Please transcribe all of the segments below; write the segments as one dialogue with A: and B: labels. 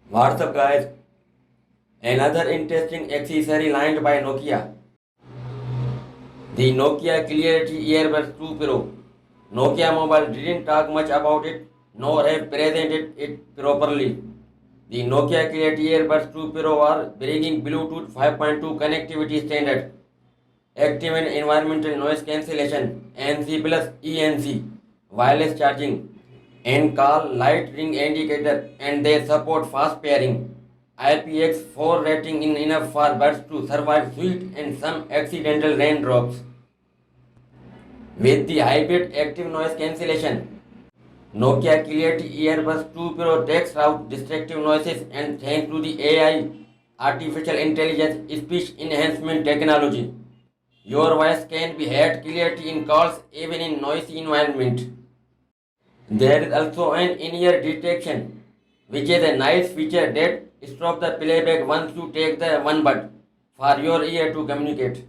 A: What's up, guys? Another interesting accessory launched by Nokia. The Nokia Clarity Earbuds 2 Pro. Nokia Mobile didn't talk much about it, nor have presented it properly. The Nokia Clarity Earbuds 2 Pro are bringing Bluetooth 5.2 connectivity standard, active and environmental noise cancellation, NC plus ENC, wireless charging, and call light ring indicator, and they support fast pairing. IPX4 rating is enough for birds to survive sweet and some accidental raindrops. With the hybrid active noise cancellation, Nokia Clarity Earbuds 2 Pro takes out distractive noises, and thanks to the AI, artificial intelligence speech enhancement technology, your voice can be heard clearly in calls even in noisy environment. There is also an in-ear detection, which is a nice feature that stops the playback once you take the one bud for your ear to communicate.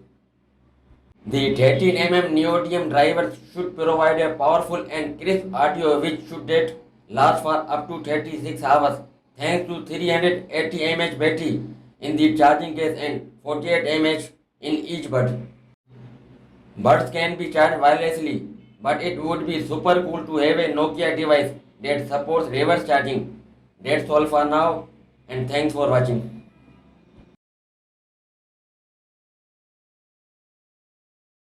A: The 13 neodymium driver should provide a powerful and crisp audio which should last for up to 36 hours thanks to 380 mAh battery in the charging case and 48 mAh in each bud. Buds can be charged wirelessly, but it would be super cool to have a Nokia device that supports reverse charging. That's all for now, and thanks for watching.